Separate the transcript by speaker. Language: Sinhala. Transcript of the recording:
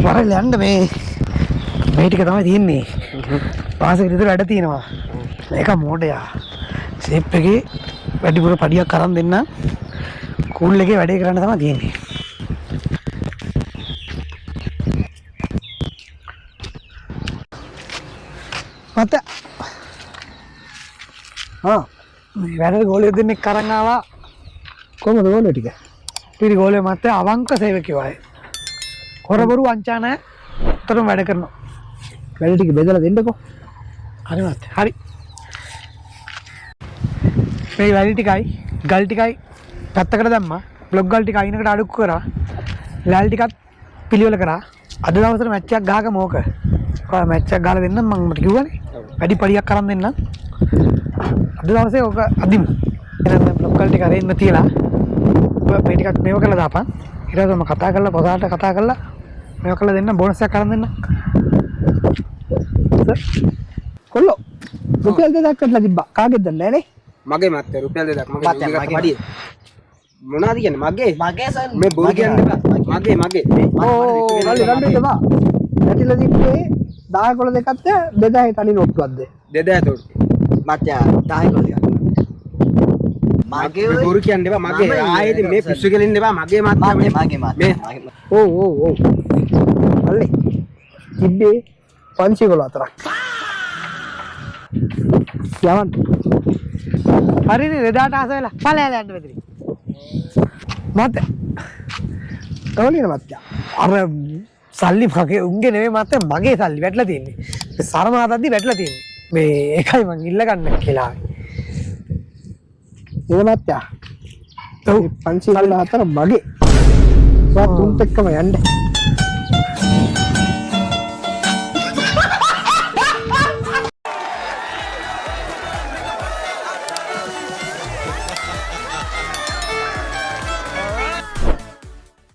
Speaker 1: වරල් යන්න මේ ටික තමයි තියෙන්නේ. පාසෙක විතර වැඩ තියෙනවා. මේක මෝඩයා. ෂේප් එකේ වැඩිපුර පඩියක් අරන් දෙන්න. කූල් එකේ වැඩේ කරන්න තමයි තියෙන්නේ. මත මේ වැඩේ ගෝලිය දෙන්නෙක් කරන් ආවා. කොහමද ගෝලිය ටික? පිරි ගෝලිය මත අවංක සේවකයෝ අය. හොරබරු වංචා නැහැ. උතරම වැඩ කරනවා. වැඩ ටික බෙදලා දෙන්නකෝ. හරි මත. හරි. මේ වැඩ ටිකයි ගල් ටිකයි පැත්තකට දැම්මා. බ්ලොග් ගල් ටික අයිනකට අඩු කරා. ලෑල් ටිකත් පිළිවෙල කරා. අද දවසට මැච් එකක් ගහගමු ඕක. කොහොම මැච් එකක් ගහලා දෙන්නම් මම මට කිව්වනේ. වැඩි පඩියක් කරන් දෙන්නම්. අද දවසේ ඕක අදිමු. එහෙනම් බ්ලොග් ගල් ටික අරෙන්න තියලා මේ ටිකත් මේව කරලා දාපන්. ඊට පස්සේ මම කතා කරලා පොසාට කතා කරලා මේව කරලා දෙන්න බෝනස් එකක් කරන් දෙන්න. කොල්ලෝ රුපියල් 2000ක් කඩලා තිබ්බා. කාගෙද දන්නේ නැහැ නේ.
Speaker 2: මගේ මත්තේ රුපියල් 2000ක් මගේ පඩිය. මොනවද කියන්නේ මගේ? මගේ සර්. මේ බොරු කියන්න එපා. මගේ.
Speaker 1: ඕ වලි රම්බේ බා. නැතිලා තිබ්බේ 10 කොළ දෙකක්ද 2000 තනි නෝට්ටුවක්ද?
Speaker 2: 2000 තොට්ටු.
Speaker 3: මචං 10 කොළ දෙකක්.
Speaker 2: මගේ බොරු කියන්න එපා. මගේ ආයේ මේ පිස්සු කෙලින්න එපා. මගේ මත්තේ මේ
Speaker 1: ඕ අල්ලේ තිබ්බේ 500 කොළ අතරක්. යවන්න. හරිනේ රෙදාට ආස වෙලා ඵලයල යන්න මෙතන. මත. තෝලින මත. අර සල්ලි මගේ උන්ගේ නෙමෙයි මත මගේ සල්ලි වැටලා තියෙන්නේ. මේ සරමාතද්දි වැටලා තියෙන්නේ. මේ ඒකයි මං ඉල්ල ගන්න කියලා. ඒ මත. ඔව් 500 කොළ අතර මගේ. වත් තුන්ට එක්කම යන්න.